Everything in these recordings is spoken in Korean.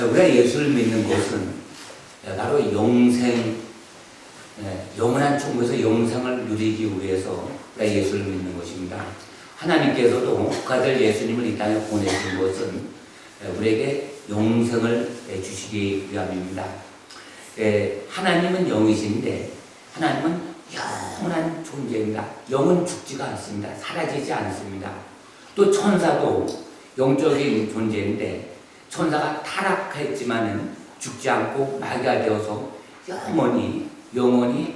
우리가 예수를 믿는 것은 바로 영원한 천국에서 영생을 누리기 위해서 우리가 예수를 믿는 것입니다. 하나님께서도 아들 예수님을 이 땅에 보내신 것은 우리에게 영생을 주시기 위함입니다. 하나님은 영이신데 하나님은 영원한 존재입니다. 영은 죽지가 않습니다. 사라지지 않습니다. 또 천사도 영적인 존재인데 천사가 타락했지만은 죽지 않고 마귀가 되어서 영원히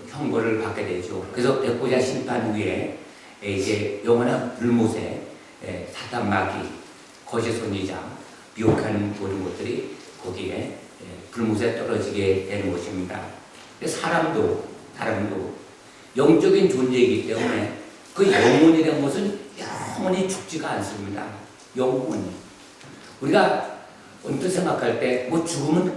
형벌을 받게 되죠. 그래서 백보자 심판 위에 이제 영원한 불못에 사탄 마귀 거짓 선지자 미혹하는 모든 것들이 거기에 불못에 떨어지게 되는 것입니다. 사람도 영적인 존재이기 때문에 그 영혼이라는 것은 영원히 죽지가 않습니다. 영혼이. 우리가 언뜻 생각할 때 뭐 죽으면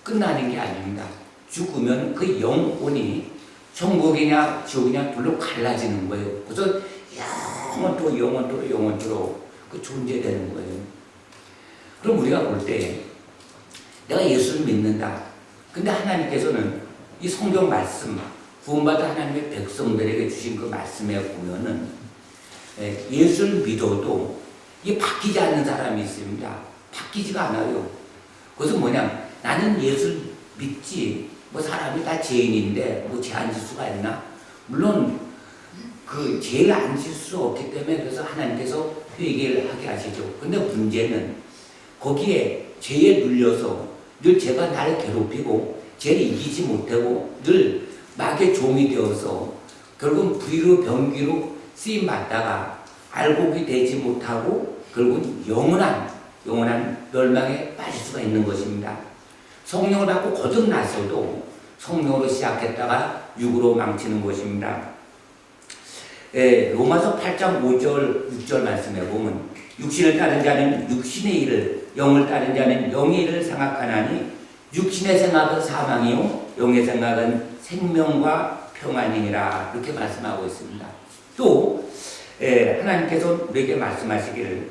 끝나는 게 아닙니다. 죽으면 그 영혼이 천국이냐 지옥이냐 둘로 갈라지는 거예요. 그래서 영원토록 그 존재되는 거예요. 그럼 우리가 볼 때 내가 예수를 믿는다. 근데 하나님께서는 이 성경 말씀, 구원받은 하나님의 백성들에게 주신 그 말씀에 보면은 예수를 믿어도 이게 바뀌지 않는 사람이 있습니다. 바뀌지가 않아요. 그것은 뭐냐? 나는 예수를 믿지. 뭐 사람이 다 죄인인데 뭐 죄 안 질 수가 있나? 물론 그 죄를 안 질 수 없기 때문에 그래서 하나님께서 회개를 하게 하시죠. 근데 문제는 거기에 죄에 눌려서 늘 죄가 나를 괴롭히고 죄를 이기지 못하고 늘 마귀의 종이 되어서 결국은 불의로 병기로 쓰임 받다가 알곡이 되지 못하고 결국은 영원한 멸망에 빠질 수가 있는 것입니다. 성령을 받고 거듭났어도 성령으로 시작했다가 육으로 망치는 것입니다. 로마서 8장 5절 6절 말씀에 보면 육신을 따른 자는 육신의 일을 영을 따른 자는 영의 일을 생각하나니 육신의 생각은 사망이요 영의 생각은 생명과 평안이니라 이렇게 말씀하고 있습니다. 또 하나님께서 우리에게 말씀하시기를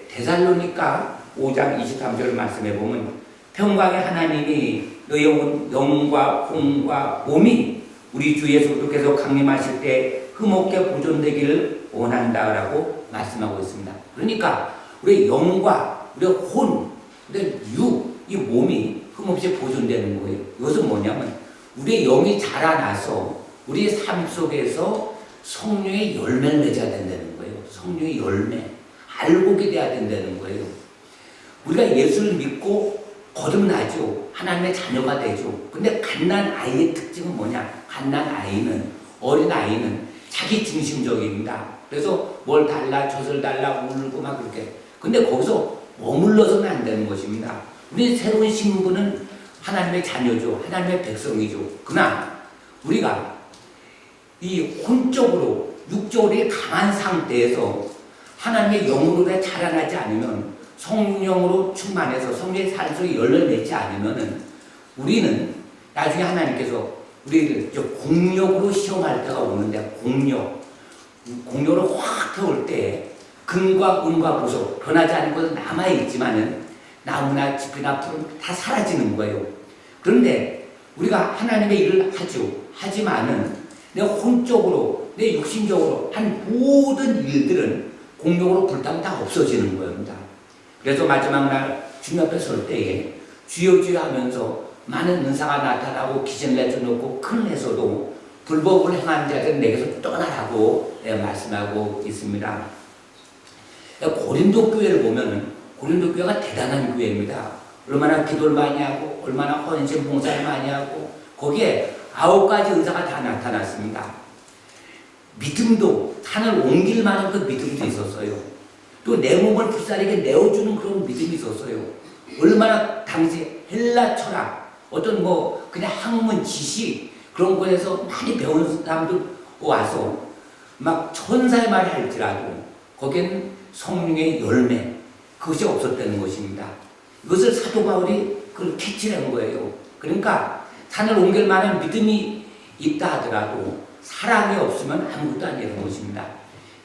데살로니가 5장 23절 말씀에 보면 평강의 하나님이 너의 영과 혼과 몸이 우리 주 예수 그리스도께서 강림하실 때 흠없게 보존되기를 원한다라고 말씀하고 있습니다. 그러니까 우리의 영과 우리의 혼, 우리의 육, 이 몸이 흠없이 보존되는 거예요. 이것은 뭐냐면 우리의 영이 자라나서 우리의 삶 속에서 성령의 열매를 맺어야 된다는 거예요. 성령의 열매, 알곡이 돼야 된다는 거예요. 우리가 예수를 믿고 거듭나죠. 하나님의 자녀가 되죠. 근데 갓난아이의 특징은 뭐냐? 어린아이는 자기 중심적입니다. 그래서 뭘 달라, 젖을 달라, 울고 막 그렇게. 근데 거기서 머물러서는 안 되는 것입니다. 우리 새로운 신분은 하나님의 자녀죠. 하나님의 백성이죠. 그러나 우리가 이 혼적으로, 육적으로 강한 상태에서 하나님의 영으로 자라나지 않으면 성령으로 충만해서 성령의 삶 속에 열매를 맺지 않으면은 우리는 나중에 하나님께서 우리를 공력으로 시험할 때가 오는데 공력으로 확 태울 때 금과 은과 보석 변하지 않은 것은 남아있지만은 나무나 짚이나 풀은 다 사라지는 거예요. 그런데 우리가 하나님의 일을 하죠. 하지만은 내 혼적으로 내 육신적으로 한 모든 일들은 공력으로 불타면 다 없어지는 겁니다. 그래서 마지막 날 주님 앞에 설 때에 주여 주여 하면서 많은 은사가 나타나고 기적을 내줘놓고 큰일에서도 불법을 행한 자들은 내게서 떠나라고 말씀하고 있습니다. 고린도 교회를 보면은 고린도 교회가 대단한 교회입니다. 얼마나 기도를 많이 하고 얼마나 헌신 봉사를 많이 하고 거기에 9가지 은사가 다 나타났습니다. 믿음도 산을 옮길 만한 그 믿음도 있었어요. 또 내 몸을 불사르게 내어주는 그런 믿음이 있었어요. 얼마나 당시 헬라 철학 어떤 그냥 학문 지식 그런 거에서 많이 배운 사람들 와서 막 천사의 말을 할지라도 거기에는 성령의 열매 그것이 없었다는 것입니다. 이것을 사도 바울이 그걸 캐치한 거예요. 그러니까 산을 옮길 만한 믿음이 있다 하더라도 사랑이 없으면 아무것도 아니라는 것입니다.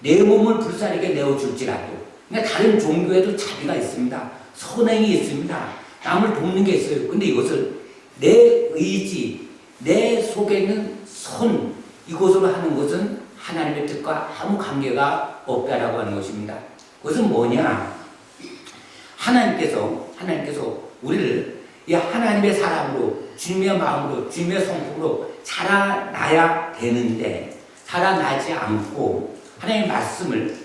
내 몸을 불사르게 내어줄지라도 그러니까 다른 종교에도 자비가 있습니다. 선행이 있습니다. 남을 돕는 게 있어요. 근데 이것을 내 의지, 내 속에 있는 선, 이것으로 하는 것은 하나님의 뜻과 아무 관계가 없다라고 하는 것입니다. 그것은 뭐냐? 하나님께서 우리를 이 하나님의 사람으로, 주님의 마음으로, 주님의 성품으로 자라나야 되는데, 자라나지 않고 하나님의 말씀을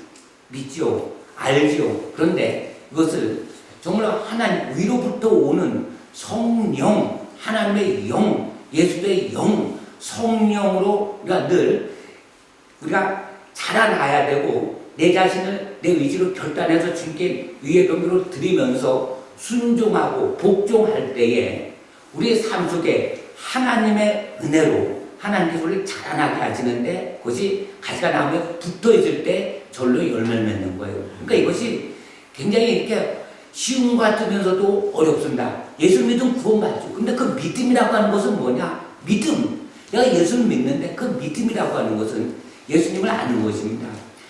믿지요, 알지요. 그런데 이것을 정말 하나님 위로부터 오는 성령, 하나님의 영, 예수의 영, 성령으로 우리가 자라나야 되고, 내 자신을 내 의지로 결단해서 주님께 위의 경배로 드리면서 순종하고 복종할 때에 우리의 삶 속에 하나님의 은혜로 하나님께서 우리를 자라나게 하시는데, 그것이 가지가 나무에 붙어 있을 때 절로 열매를 맺는 거예요. 그러니까 이것이 굉장히 이렇게 쉬운 것 같으면서도 어렵습니다. 예수 믿으면 구원받죠. 근데 그 믿음이라고 하는 것은 뭐냐? 믿음. 내가 예수를 믿는데 그 믿음이라고 하는 것은 예수님을 아는 것입니다.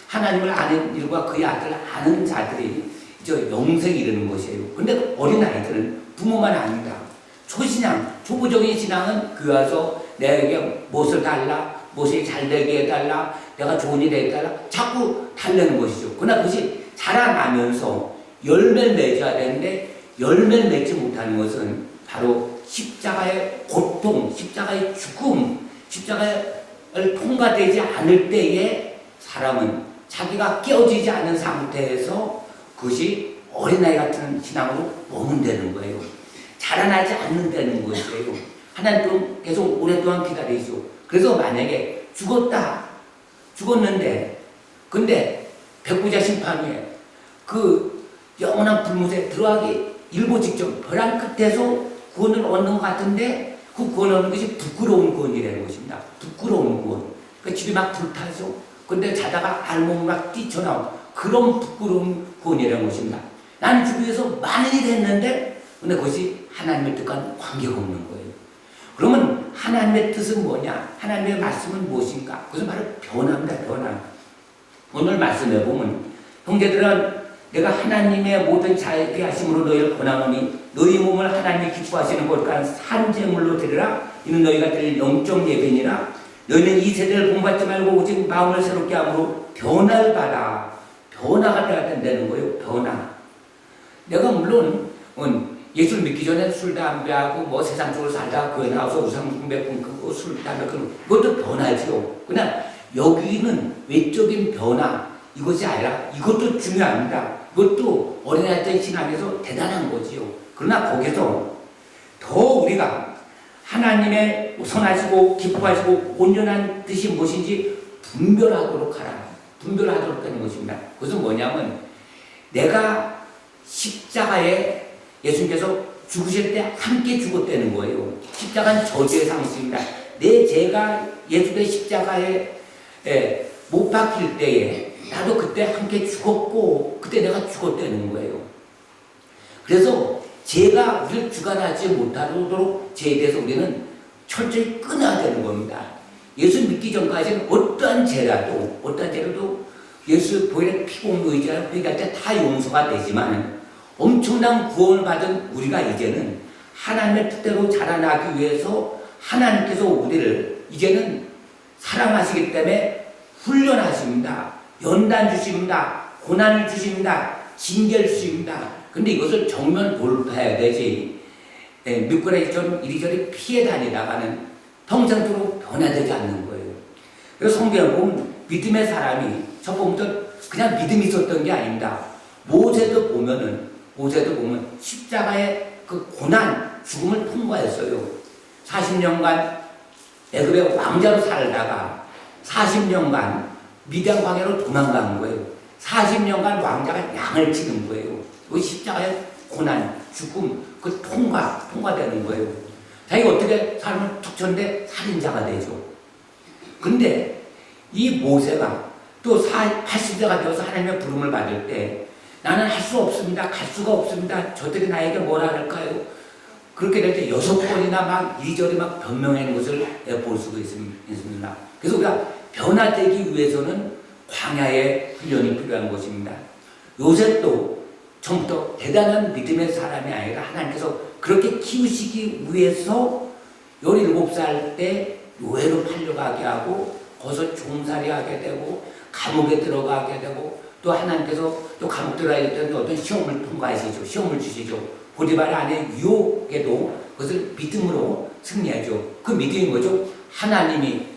하나님을 아는 일과 그의 아들을 아는 자들이 이제 영생에 이르는 것이에요. 근데 어린아이들은 부모만 압니다. 초신앙, 초보적인 신앙은 교회 와서 내게 무엇을 달라, 무엇이 잘되게 해달라, 내가 좋은 일 해달라, 자꾸 달래는 것이죠. 그러나 그것이 자라나면서 열매를 맺어야 되는데, 열매를 맺지 못하는 것은 바로 십자가의 고통, 십자가의 죽음, 십자가를 통과되지 않을 때에 사람은 자기가 깨어지지 않은 상태에서 그것이 어린아이 같은 신앙으로 머문다는 거예요. 자라나지 않는다는 것이에요. 하나님은 계속 오랫동안 기다리시오. 그래서 만약에 죽었는데, 근데 백부자 심판 후에 그 영원한 불못에 들어가기 일보 직전 벼랑 끝에서 구원을 얻는 것 같은데, 그 구원 얻는 것이 부끄러운 구원이라는 것입니다. 부끄러운 구원. 그 집이 막 불타죠. 근데 자다가 알몸이 막 뛰쳐나온 그런 부끄러운 구원이라는 것입니다. 나는 주기 위해서 많은 일을 했는데, 근데 그것이 하나님의 뜻과는 관계가 없는 거예요. 그러면 하나님의 뜻은 뭐냐? 하나님의 말씀은 무엇인가? 그것은 바로 변화입니다. 변화. 오늘 말씀해 보면, 형제들은 내가 하나님의 모든 자유케 하심으로 너희를 권하노니 너희 몸을 하나님이 기뻐하시는 것과 산제물로 드리라. 이는 너희가 드릴 영적 예배니라. 너희는 이 세대를 본받지 말고 오직 마음을 새롭게 함으로 변화를 받아. 변화가 돼야 된다는 거예요. 변화. 내가 물론 예수를 믿기 전에 술, 담배하고 뭐 세상적으로 살다가 교회 나와서 우상숭배 끊고 술, 담배 끊고 그것도 변화지요. 그러나 여기는 외적인 변화, 이것이 아니라 이것도 중요합니다. 이것도 어린아이 때 신앙에서 대단한 거지요. 그러나 거기서 더 우리가 하나님의 선하시고 기뻐하시고 온전한 뜻이 무엇인지 분별하도록 하라. 분별하도록 하는 것입니다. 그것은 뭐냐면, 내가 십자가에 예수님께서 죽으실 때 함께 죽었다는 거예요. 십자가는 저주의 상징입니다. 내 죄가 예수의 십자가에 못 박힐 때에 나도 그때 함께 죽었고, 그때 내가 죽었다는 거예요. 그래서 죄가 우리를 주관하지 못하도록 죄에 대해서 우리는 철저히 끊어야 되는 겁니다. 예수 믿기 전까지는 어떠한 죄라도 예수 보혈의 피공로 의지하여 회개할 때 다 용서가 되지만, 엄청난 구원을 받은 우리가 이제는 하나님의 뜻대로 자라나기 위해서 하나님께서 우리를 이제는 사랑하시기 때문에 훈련하십니다. 연단 주십니다. 고난을 주십니다. 징계를 주십니다. 근데 이것을 정면 돌파해야 되지. 미꾸라지처럼 이리저리 피해 다니다가는 평생토록 변화되지 않는 거예요. 그래서 성경을 보면 믿음의 사람이 첫 번부터 그냥 믿음이 있었던 게 아닙니다. 모세도 보면 십자가의 그 고난, 죽음을 통과했어요. 40년간 애굽의 왕자로 살다가 40년간 미디안 광야로 도망간 거예요. 40년간 왕자가 양을 치는 거예요. 그 십자가의 고난, 죽음, 그 통과되는 거예요. 자기가 어떻게 삶을 툭 쳤는데 살인자가 되죠. 근데 이 모세가 또 80세가 되어서 하나님의 부름을 받을 때, 나는 할 수 없습니다. 갈 수가 없습니다. 저들이 나에게 뭐라 할까요? 그렇게 될 때 6번이나 막 이리저리 막 변명하는 것을 볼 수가 있습니다. 그래서 우리가 변화되기 위해서는 광야의 훈련이 필요한 것입니다. 요셉도 처음부터 대단한 믿음의 사람이 아니라 하나님께서 그렇게 키우시기 위해서 17살 때 노예로 팔려가게 하고 거기서 종살이 하게 되고 감옥에 들어가게 되고 또 하나님께서 또 감옥 들어가게 되는 어떤 시험을 통과하시죠. 시험을 주시죠. 보디발 아내 유혹에도 그것을 믿음으로 승리하죠. 그 믿음이 뭐죠? 하나님이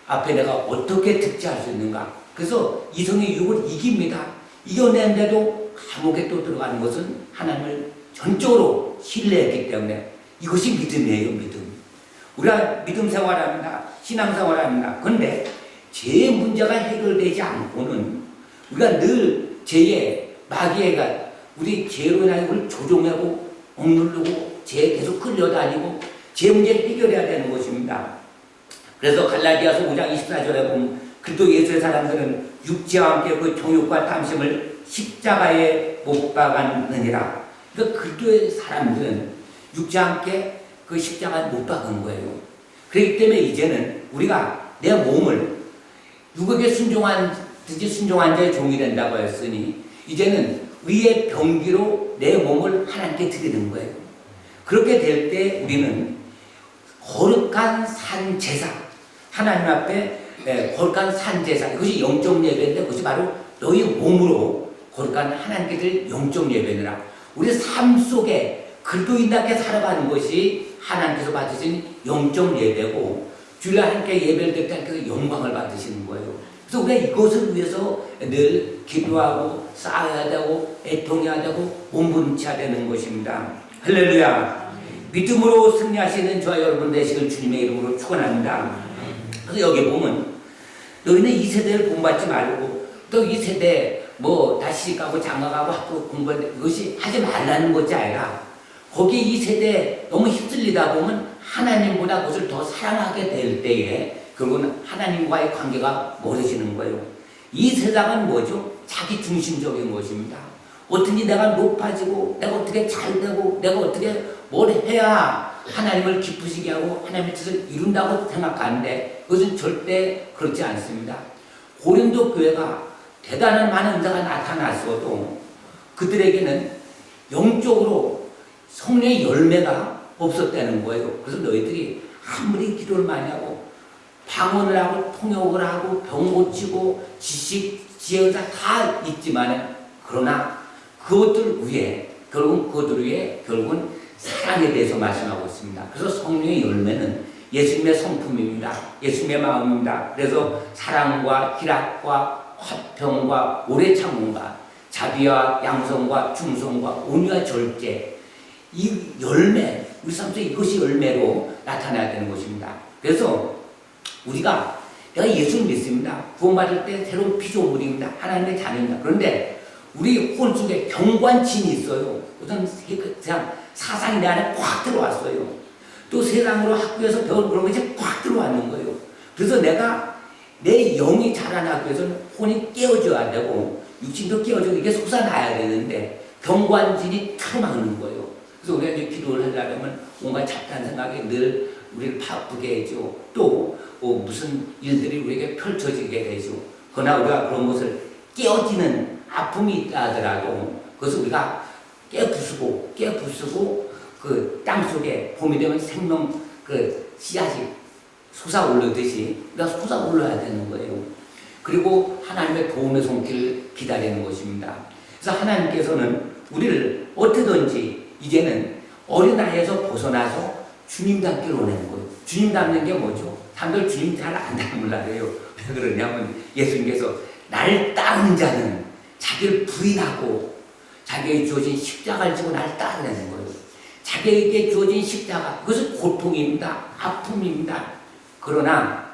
앞에 내가 어떻게 특지할 수 있는가. 그래서 이성의 유혹을 이깁니다. 이겨낸데도 감옥에 또 들어가는 것은 하나님을 전적으로 신뢰했기 때문에 이것이 믿음이에요. 믿음. 우리가 믿음 생활합니다. 신앙 생활합니다. 그런데 죄의 문제가 해결되지 않고는 우리가 늘 죄의 마귀가 우리 죄로 인하여 우리를 조종하고 억누르고 죄에 계속 끌려다니고 죄 문제를 해결해야 되는 것입니다. 그래서 갈라디아서 5장 24절에 보면 그리스도 예수의 사람들은 육체와 함께 그 정욕과 탐심을 십자가에 못 박았느니라. 그러니까 그리스도의 사람들은 육체와 함께 그 십자가에 못 박은 거예요. 그렇기 때문에 이제는 우리가 내 몸을 누구에게 순종한든지 순종한 자의 종이 된다고 했으니 이제는 의의 병기로 내 몸을 하나님께 드리는 거예요. 그렇게 될 때 우리는 거룩한 산제사, 하나님 앞에 거룩한 산제사, 이것이 영적 예배인데 그것이 바로 너희 몸으로 거룩한 하나님께 드릴 영적 예배니라. 우리 삶 속에 그리스도인답게 살아가는 것이 하나님께서 받으신 영적 예배고 주일날 하나님께 예배를 드릴 때 하나님께서 영광을 받으시는 거예요. 그래서 우리가 이것을 위해서 늘 기도하고 쌓아야 되고 애통해야 되고 몸부림쳐야 되는 것입니다. 할렐루야. 믿음으로 승리하시는 저와 여러분 되시길 주님의 이름으로 축원합니다. 그래서 여기 보면 너희는 이 세대를 본받지 말고 또 이 세대 다 시집가고 장가가고 학교 공부하는 이것이 하지 말라는 것이 아니라 거기 이 세대에 너무 휩쓸리다 보면 하나님보다 그것을 더 사랑하게 될 때에 결국은 하나님과의 관계가 멀어지는 거예요. 이 세상은 뭐죠? 자기 중심적인 것입니다. 어떻게 내가 높아지고 내가 어떻게 잘 되고 내가 어떻게 뭘 해야 하나님을 기쁘시게 하고 하나님의 뜻을 이룬다고 생각하는데 그것은 절대 그렇지 않습니다. 고린도 교회가 대단한 많은 은사가 나타났어도 그들에게는 영적으로 성령의 열매가 없었다는 거예요. 그래서 너희들이 아무리 기도를 많이 하고 방언을 하고 통역을 하고 병 고치고 지식, 지혜가 다 있지만 그러나 그것들 위에 결국은 사랑에 대해서 말씀하고 있습니다. 그래서 성령의 열매는 예수님의 성품입니다. 예수님의 마음입니다. 그래서 사랑과 희락과 화평과 오래 참음과 자비와 양성과 충성과 온유와 절제 이 열매 우리 삶 속에 이것이 열매로 나타나야 되는 것입니다. 그래서 우리가 내가 예수를 믿습니다. 구원받을 때 새로운 피조물입니다. 하나님의 자녀입니다. 그런데 우리 혼 속에 경관심이 있어요. 어떤 그냥 사상이 내 안에 꽉 들어왔어요. 또 세상으로 학교에서 배운 그런 것이 꽉 들어왔는 거예요. 그래서 내가 내 영이 자라나기 위해서는 혼이 깨어져야 되고 육신도 깨어져서 이게 솟아나야 되는데 경관심이 틀어막는 거예요. 그래서 우리가 이제 기도를 하려면 온갖 잡다한 생각이 늘 우리를 바쁘게 해줘. 또 무슨 일들이 우리에게 펼쳐지게 되죠. 그러나 우리가 그런 것을 깨어지는 아픔이 있다 하더라도 그것을 우리가 깨부수고 그 땅속에 봄이 되면 생명 그 씨앗이 솟아오르듯이 우리가 솟아올라야 되는 거예요. 그리고 하나님의 도움의 손길을 기다리는 것입니다. 그래서 하나님께서는 우리를 어떻게든지 이제는 어린아이에서 벗어나서 주님 닮기를 원하는 거예요. 주님 닮는 게 뭐죠? 사람들 주님 잘 안 닮으려고 해요. 왜 그러냐면 예수님께서 나를 따르는 자는 자기를 부인하고 자기에게 주어진 십자가를 지고 나를 따르는 거예요. 자기에게 주어진 십자가 그것은 고통입니다. 아픔입니다. 그러나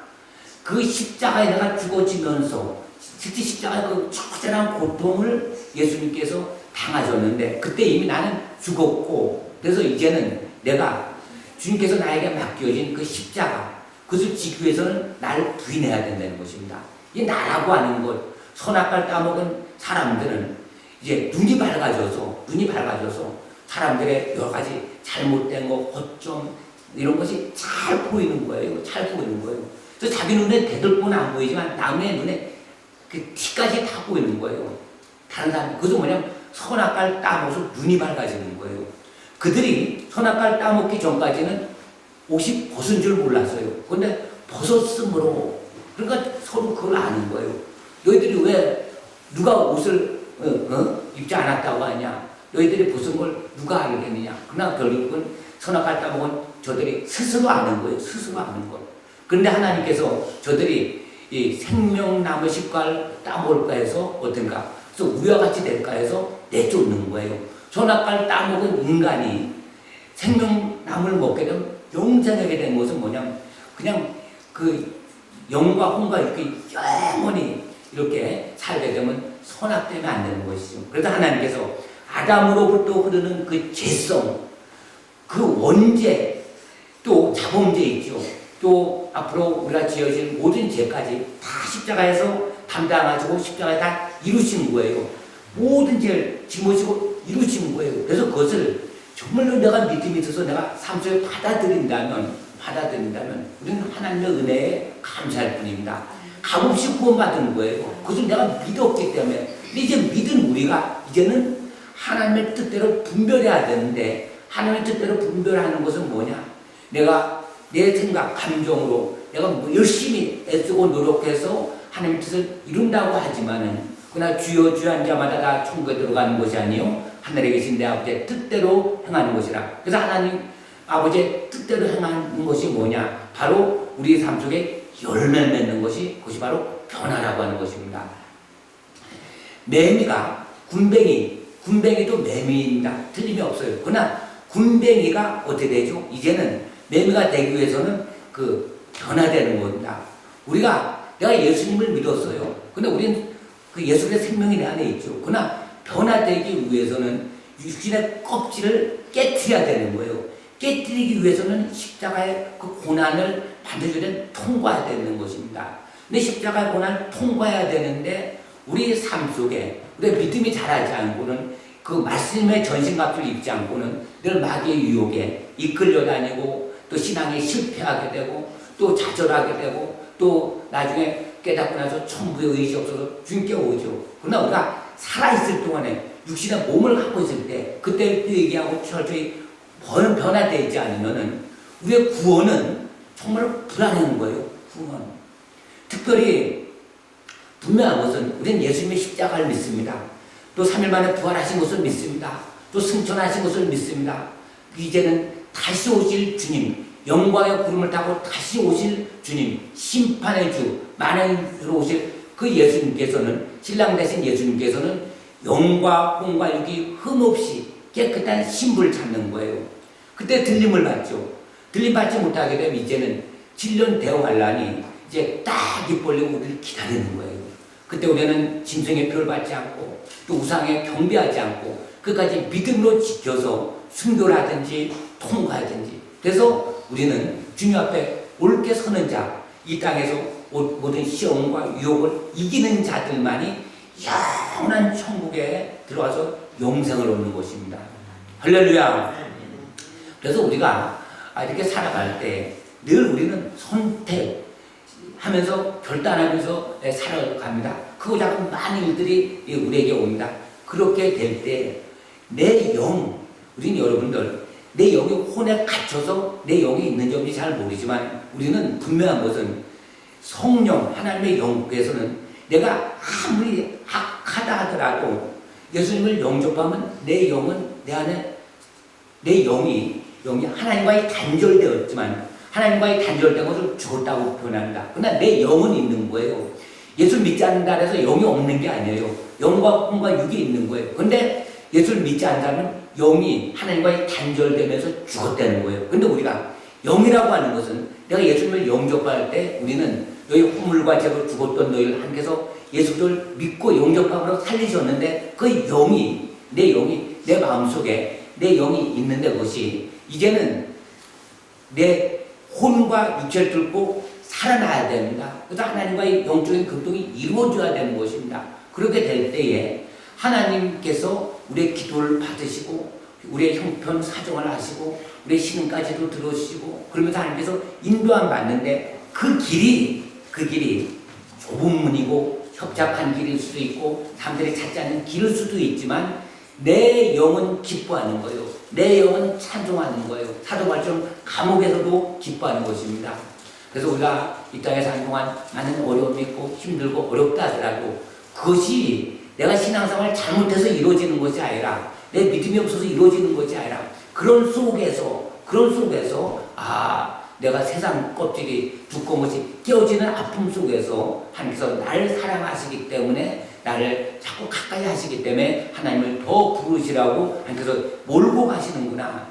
그 십자가에 내가 죽어지면서 실제 십자가의 그 처절한 고통을 예수님께서 당하셨는데 그때 이미 나는 죽었고 그래서 이제는 내가 주님께서 나에게 맡겨진 그 십자가 그것을 지기 위해서는 나를 부인해야 된다는 것입니다. 이 나라고 하는 것 선악과를 따먹은 사람들은 이제 눈이 밝아져서 사람들의 여러 가지 잘못된 거 허점 이런 것이 잘 보이는 거예요. 잘 보이는 거예요. 그래서 자기 눈에 대들보는 안 보이지만 남의 눈에 그 티까지 다 보이는 거예요. 다른 사람, 그것은 뭐냐면 선악과를 따먹어서 눈이 밝아지는 거예요. 그들이 선악과를 따먹기 전까지는 옷이 벗은 줄 몰랐어요. 그런데 벗었으므로, 그러니까 서로 그걸 아는 거예요. 너희들이 왜 누가 옷을 입지 않았다고 하냐? 너희들이 벗은 걸 누가 알겠느냐? 그러나 결국은 선악과를 따먹은 저들이 스스로 아는 거예요. 스스로 아는 거. 그런데 하나님께서 저들이 이 생명나무 식과를 따먹을까 해서 어떤가? 그래서 우리와 같이 될까 해서 내쫓는 거예요. 선악과를 따먹은 인간이 생명나무를 먹게 되면 영생하게 된 것은 뭐냐면 그냥 그 영과 혼과 이렇게 영원히 이렇게 살게 되면 선악 때문에 안 되는 것이죠. 그래서 하나님께서 아담으로부터 흐르는 그 죄성, 그 원죄, 또 자범죄 있죠. 또 앞으로 우리가 지어질 모든 죄까지 다 십자가에서 담당하시고 십자가에 다 이루신 거예요. 모든 죄를 짊어지고 이루신 거예요. 그래서 그것을 정말로 내가 믿음이 있어서 내가 삶 속에 받아들인다면 우리는 하나님의 은혜에 감사할 뿐입니다. 값없이 구원받은 거예요. 그것을 내가 믿었기 때문에. 근데 이제 믿은 우리가 이제는 하나님의 뜻대로 분별해야 되는데, 하나님의 뜻대로 분별하는 것은 뭐냐? 내가 내 생각, 감정으로 내가 열심히 애쓰고 노력해서 하나님의 뜻을 이룬다고 하지만은, 그러나 주여 주여 한 자마다 다 천국에 들어가는 것이 아니요 하늘에 계신 내 아버지의 뜻대로 행하는 것이라. 그래서 하나님 아버지의 뜻대로 행하는 것이 뭐냐? 바로 우리 삶 속에 열매를 맺는 것이, 그것이 바로 변화라고 하는 것입니다. 매미가 군뱅이도 매미입니다. 틀림이 없어요. 그러나 군뱅이가 어떻게 되죠? 이제는 매미가 되기 위해서는 그 변화되는 겁니다. 내가 예수님을 믿었어요. 근데 우리는 그 예수의 생명이 내 안에 있죠. 그러나 변화되기 위해서는 육신의 껍질을 깨트려야 되는 거예요. 깨뜨리기 위해서는 십자가의 그 고난을 반드시 통과해야 되는 것입니다. 근데 십자가의 고난을 통과해야 되는데 우리 삶 속에 우리 믿음이 자라지 않고는, 그 말씀의 전신갑주를 입지 않고는 늘 마귀의 유혹에 이끌려 다니고 또 신앙에 실패하게 되고 또 좌절하게 되고 또 나중에 깨닫고 나서 천부의 의지 없어서 주님께 오죠. 그러나 우리가 살아있을 동안에 육신의 몸을 갖고 있을 때 그때 얘기하고 철저히 변화되지 않으면은 우리의 구원은 정말 불안한 거예요. 구원. 특별히 분명한 것은 우리는 예수님의 십자가를 믿습니다. 또 3일 만에 부활하신 것을 믿습니다. 또 승천하신 것을 믿습니다. 이제는 다시 오실 주님, 영광의 구름을 타고 다시 오실 주님, 심판의 주, 만행으로 오실 그 예수님께서는, 신랑 되신 예수님께서는 영과 혼과 육이 흠없이 깨끗한 신부를 찾는 거예요. 그때 들림을 받죠. 들림 받지 못하게 되면 이제는 7년 대환란이 이제 딱 입 벌리고 우리를 기다리는 거예요. 그때 우리는 짐승의 표를 받지 않고 또 우상에 경배하지 않고 끝까지 믿음으로 지켜서 순교라든지 통과하든지, 그래서 우리는 주님 앞에 옳게 서는 자, 이 땅에서 모든 시험과 유혹을 이기는 자들만이 영원한 천국에 들어와서 영생을 얻는 것입니다. 할렐루야. 그래서 우리가 이렇게 살아갈 때 늘 우리는 선택하면서 결단하면서 살아갑니다. 크고 작은 많은 일들이 우리에게 옵니다. 그렇게 될 때 내 영, 우리는 여러분들 내 영이 혼에 갇혀서 내 영이 있는지 없는지 잘 모르지만 우리는 분명한 것은 성령, 하나님의 영께서는 내가 아무리 악하다 하더라도 예수님을 영접하면 내 영은 내 안에, 내 영이 하나님과의 단절되었지만 하나님과의 단절된 것을 죽었다고 표현합니다. 그러나 내 영은 있는 거예요. 예수를 믿지 않는다 해서 영이 없는 게 아니에요. 영과 혼과 육이 있는 거예요. 그런데 예수를 믿지 않는다면 영이 하나님과의 단절되면서 죽었다는 거예요. 그런데 우리가 영이라고 하는 것은 내가 예수님을 영접할 때 우리는 너희 허물과 죄로 죽었던 너희를 하나님께서 예수를 믿고 영접함으로 살리셨는데 그 영이, 내 마음속에 내 영이 있는데 그것이 이제는 내 혼과 육체를 뚫고 살아나야 됩니다. 그래서 하나님과의 영적인 급동이 이루어져야 되는 것입니다. 그렇게 될 때에 하나님께서 우리의 기도를 받으시고 우리의 형편 사정을 하시고 우리의 신음까지도 들어주시고 그러면서 하나님께서 인도함 받는데 그 길이 좁은 문이고 협잡한 길일 수도 있고 사람들이 찾지 않는 길일 수도 있지만 내 영은 기뻐하는 거예요. 내 영은 찬송하는 거예요. 사도 바울처럼 감옥에서도 기뻐하는 것입니다. 그래서 우리가 이 땅에 사는 동안 많은 어려움이 있고 힘들고 어렵다 하더라도 그것이 내가 신앙생활을 잘못해서 이루어지는 것이 아니라 내 믿음이 없어서 이루어지는 것이 아니라 그런 속에서 내가 세상 껍질이 두꺼운 것이 깨어지는 아픔 속에서 하나님께서 나를 사랑하시기 때문에 나를 자꾸 가까이 하시기 때문에 하나님을 더 부르시라고 하나님께서 몰고 가시는구나,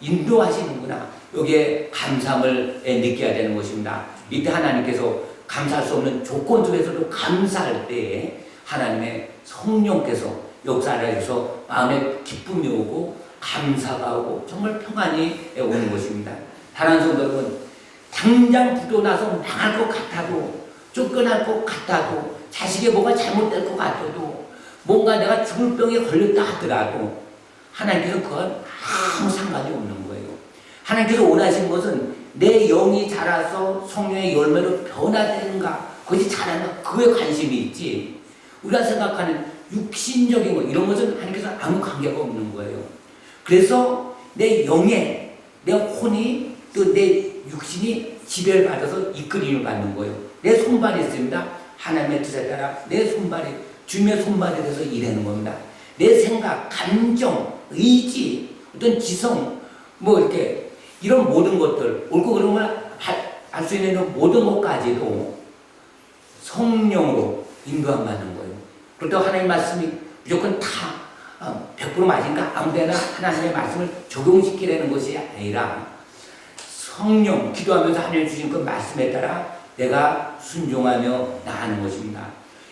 인도하시는구나. 여기에 감사함을 느껴야 되는 것입니다. 이때 하나님께서 감사할 수 없는 조건 속에서도 감사할 때에 하나님의 성령께서 역사를 해서 마음에 기쁨이 오고 감사가 오고 정말 평안이 오는 것입니다. 다른 성도 여러분, 당장 부도 나서 망할 것 같아도, 쫓겨날 것 같아도, 자식의 뭐가 잘못될 것 같아도, 뭔가 내가 죽을 병에 걸렸다 하더라도 하나님께서 그건 아무 상관이 없는 거예요. 하나님께서 원하시는 것은 내 영이 자라서 성령의 열매로 변화되는가, 그것이 자라는가, 그에 관심이 있지. 우리가 생각하는 육신적인 것, 이런 것은 하나님께서 아무 관계가 없는 거예요. 그래서 내 영에, 내 혼이, 또 내 육신이 지배를 받아서 이끌림을 받는 거예요. 내 손발이 있습니다. 하나님의 뜻에 따라 내 손발이 주님의 손발이 돼서 일하는 겁니다. 내 생각, 감정, 의지, 어떤 지성, 이렇게 이런 모든 것들, 옳고 그른 걸 알 수 있는 모든 것까지도 성령으로 인도함 받는 거예요. 그렇다고 하나님 말씀이 무조건 다 100% 맞은가? 아무데나 하나님의 말씀을 적용시키려는 것이 아니라 성령, 기도하면서 하나님 주신 그 말씀에 따라 내가 순종하며 나가는 것입니다.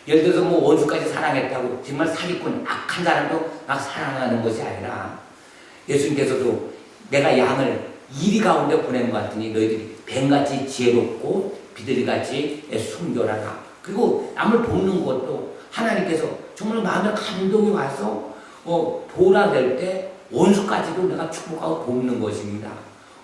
예를 들어서 원수까지 사랑했다고 정말 사기꾼, 악한 사람도 막 사랑하는 것이 아니라 예수님께서도 내가 양을 이리 가운데 보내는 것 같으니 너희들이 뱀같이 지혜롭고 비둘기같이 순결하라. 그리고 남을 돕는 것도 하나님께서 정말 마음에 감동이 와서 도라될 때 원수까지도 내가 축복하고 돕는 것입니다.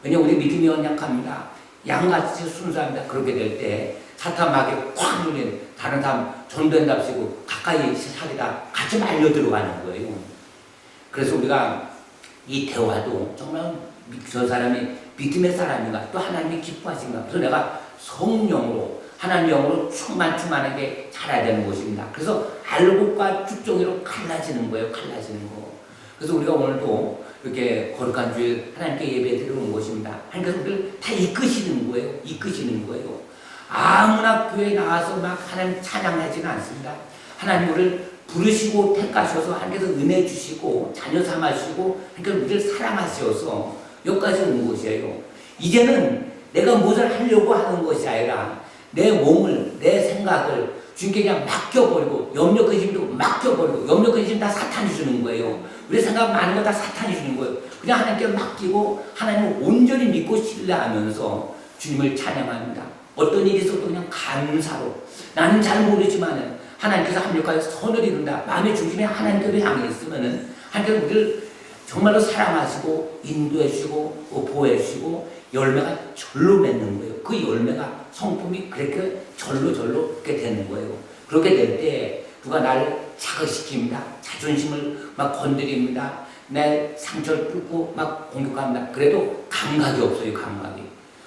왜냐하면 우리 믿음이 연약합니다. 양같이 순수합니다. 그렇게 될 때 사탄 마귀에 콱 눌린 다른 사람 전도한답시고 가까이 사귀다 같이 말려 들어가는 거예요. 그래서 우리가 이 대화도 정말 저 사람이 믿음의 사람인가 또 하나님이 기뻐하신가. 그래서 내가 성령으로 하나님 영으로 충만하는 게 자라야 되는 것입니다. 그래서 알곡과 쭉종이로 갈라지는 거예요. 갈라지는 거. 그래서 우리가 오늘도 이렇게 거룩한 주일 하나님께 예배 드리는 것입니다. 하나님께서 우리를 다 이끄시는 거예요. 이끄시는 거예요. 아무나 교회에 나와서 막 하나님 찬양하지는 않습니다. 하나님 우리를 부르시고 택하셔서 하나님께서 은혜 주시고 자녀 삼으시고 하나님께서 우리를 사랑하셔서 여기까지 온 것이에요. 이제는 내가 무엇을 하려고 하는 것이 아니라 내 몸을, 내 생각을 주님께 그냥 맡겨버리고 염려 근심도 맡겨버리고 염려 근심 다 사탄이 주는 거예요. 우리 생각 많은 거 다 사탄이 주는 거예요. 그냥 하나님께 맡기고 하나님을 온전히 믿고 신뢰하면서 주님을 찬양합니다. 어떤 일이 있어도 그냥 감사로 나는 잘 모르지만은 하나님께서 합력하여 선을 이룬다. 마음의 중심에 하나님께로 향해 있으면은 하나님께서 우리를 정말로 사랑하시고 인도해 주시고 보호해 주시고 열매가 절로 맺는 거예요. 그 열매가 성품이 그렇게 절로 그렇게 되는 거예요. 그렇게 될 때 누가 나를 자극시킵니다. 자존심을 막 건드립니다. 내 상처를 뚫고 막 공격합니다. 그래도 감각이 없어요. 감각이.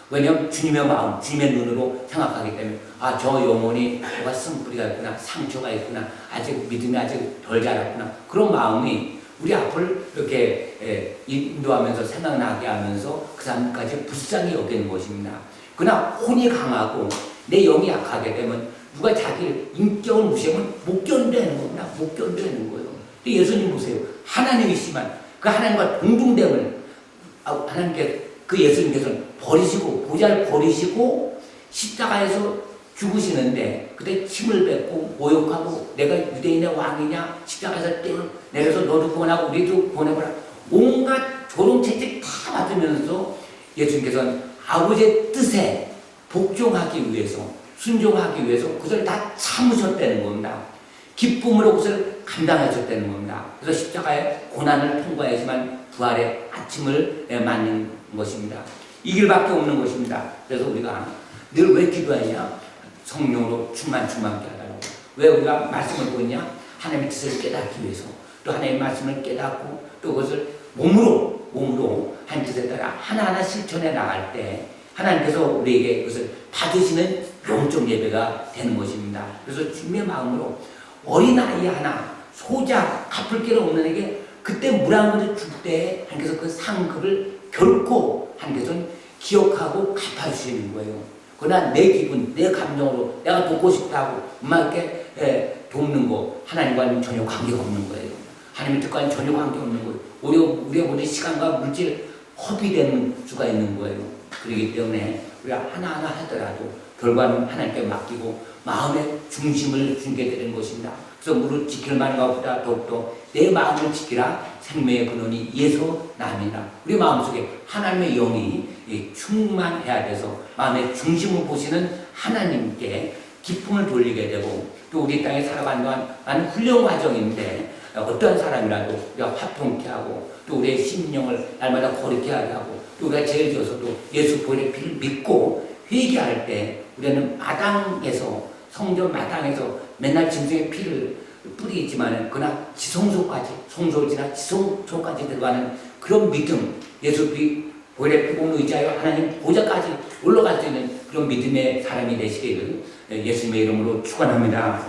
왜냐하면 주님의 마음, 주님의 눈으로 생각하기 때문에 저 영혼이 뭐가 쓴뿌리가 있구나, 상처가 있구나, 아직 믿음이 아직 덜 자랐구나. 그런 마음이 우리 앞을 이렇게 인도하면서 생각나게 하면서 그 사람까지 불쌍히 여기는 것입니다. 그러나 혼이 강하고 내 영이 약하게 되면 누가 자기 인격을 무시하면 못 견뎌내는 겁니다. 못 견뎌내는 거예요. 근데 예수님 보세요. 하나님이시지만 그 하나님과 동등됨을 하나님께 그 예수님께서는 버리시고 보좌를 버리시고 십자가에서 죽으시는데 그때 침을 뱉고 모욕하고 내가 유대인의 왕이냐 십자가에서 떼을 내려서 너도 구원하고 우리도 구원해보라 온갖 조롱채찍 다 맞으면서 예수님께서는 아버지의 뜻에 복종하기 위해서 순종하기 위해서 그것을 다 참으셨다는 겁니다. 기쁨으로 그것을 감당하셨다는 겁니다. 그래서 십자가의 고난을 통과해야지만 부활의 아침을 맞는 것입니다. 이 길밖에 없는 것입니다. 그래서 우리가 늘 왜 기도하냐? 성령으로 충만케 하라고. 왜 우리가 말씀을 보냐? 하나님의 뜻을 깨닫기 위해서, 또 하나님의 말씀을 깨닫고 또 그것을 몸으로 한 뜻에 따라 하나하나 실천해 나갈 때 하나님께서 우리에게 그것을 받으시는 영적 예배가 되는 것입니다. 그래서 주님의 마음으로 어린아이 하나 소자 갚을 길 없는 에게 그때 물 한 그릇 줄 때 하나님께서 그 상급을 결코 하나님께서는 기억하고 갚아주시는 거예요. 그러나 내 기분, 내 감정으로 내가 돕고 싶다고 엄마께 돕는 거 하나님과는 전혀 관계가 없는 거예요. 하나님의 뜻과는 전혀 관계없는 거예요. 우리가 보는 시간과 물질 허비되는 수가 있는 거예요. 그렇기 때문에 우리가 하나하나 하더라도 결과는 하나님께 맡기고 마음의 중심을 주게 되는 것입니다. 그래서 무릇 지킬 만한 것보다 더욱더 내 마음을 지키라. 생명의 근원이 이에서 납니다. 우리 마음속에 하나님의 영이 충만해야 돼서 마음의 중심을 보시는 하나님께 기쁨을 돌리게 되고, 또 우리 땅에 살아가는 동안 많은 훈련 과정인데 어떠한 사람이라도 우리가 화평케 하고 또 우리의 심령을 날마다 거룩케 하고 또 우리가 죄를 지어서도 예수 보혈의 피를 믿고 회개할 때 우리는 마당에서, 성전 마당에서 맨날 짐승의 피를 뿌리지만 그러나 지성소까지, 성소지나 지성소까지 들어가는 그런 믿음, 예수 보혈의 피공로 의지하여 하나님 보좌까지 올라갈 수 있는 그런 믿음의 사람이 되시기를 예수님의 이름으로 축원합니다.